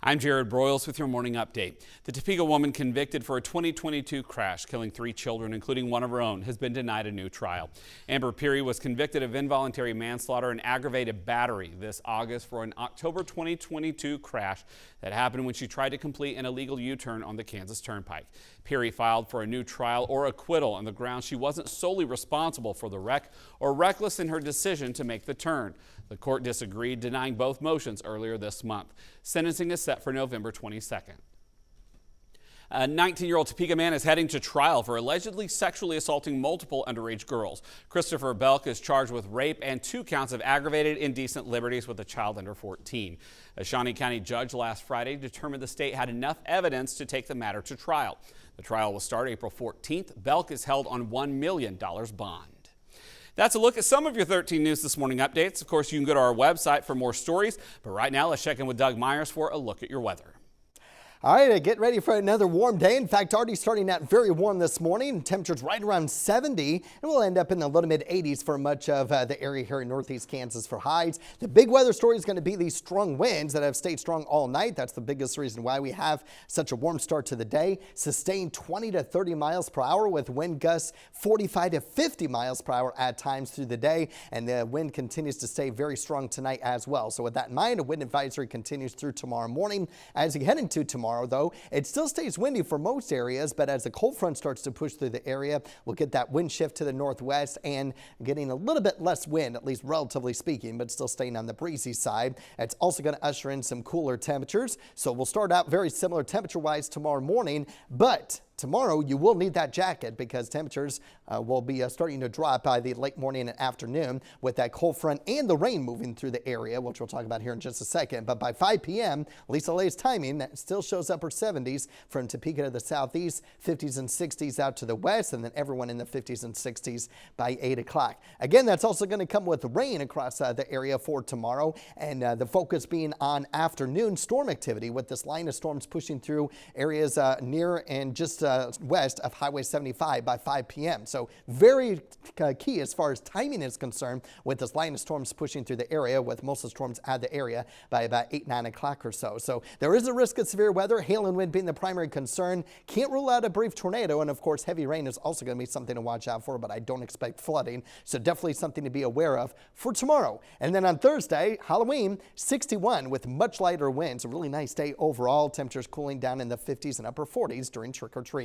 I'm Jared Broyles with your morning update. The Topeka woman convicted for a 2022 crash killing 3 children, including one of her own, has been denied a new trial. Amber Peary was convicted of involuntary manslaughter and aggravated battery this August for an October 2022 crash that happened when she tried to complete an illegal U-turn on the Kansas Turnpike. Peary filed for a new trial or acquittal on the grounds she wasn't solely responsible for the wreck or reckless in her decision to make the turn. The court disagreed, denying both motions earlier this month. Sentencing is set for November 22nd. A 19-year-old Topeka man is heading to trial for allegedly sexually assaulting multiple underage girls. Christopher Belk is charged with rape and 2 counts of aggravated indecent liberties with a child under 14. A Shawnee County judge last Friday determined the state had enough evidence to take the matter to trial. The trial will start April 14th. Belk is held on $1 million bond. That's a look at some of your 13 News This Morning updates. Of course, you can go to our website for more stories. But right now, let's check in with Doug Myers for a look at your weather. All right, get ready for another warm day. In fact, already starting out very warm this morning. Temperatures right around 70, and we'll end up in the low to mid 80s for much of the area here in northeast Kansas for highs. The big weather story is going to be these strong winds that have stayed strong all night. That's the biggest reason why we have such a warm start to the day. Sustained 20 to 30 miles per hour with wind gusts 45 to 50 miles per hour at times through the day, and the wind continues to stay very strong tonight as well. So with that in mind, a wind advisory continues through tomorrow morning. As you head into tomorrow, though, it still stays windy for most areas, but as the cold front starts to push through the area, we'll get that wind shift to the northwest and getting a little bit less wind, at least relatively speaking, but still staying on the breezy side. It's also going to usher in some cooler temperatures, so we'll start out very similar temperature-wise tomorrow morning, but tomorrow, you will need that jacket because temperatures will be starting to drop by the late morning and afternoon with that cold front and the rain moving through the area, which we'll talk about here in just a second. But by 5 p.m., Lisa Lay's timing, that still shows upper 70s from Topeka to the southeast, 50s and 60s out to the west, and then everyone in the 50s and 60s by 8 o'clock. Again, that's also going to come with rain across the area for tomorrow, and the focus being on afternoon storm activity with this line of storms pushing through areas near and just west of Highway 75 by 5 p.m. So very key as far as timing is concerned with this line of storms pushing through the area, with most of the storms out of the area by about 8, 9 o'clock or so. So there is a risk of severe weather, hail and wind being the primary concern. Can't rule out a brief tornado, and of course heavy rain is also going to be something to watch out for, but I don't expect flooding. So definitely something to be aware of for tomorrow. And then on Thursday, Halloween, 61 with much lighter winds. A really nice day overall. Temperatures cooling down in the 50s and upper 40s during trick-or-treating.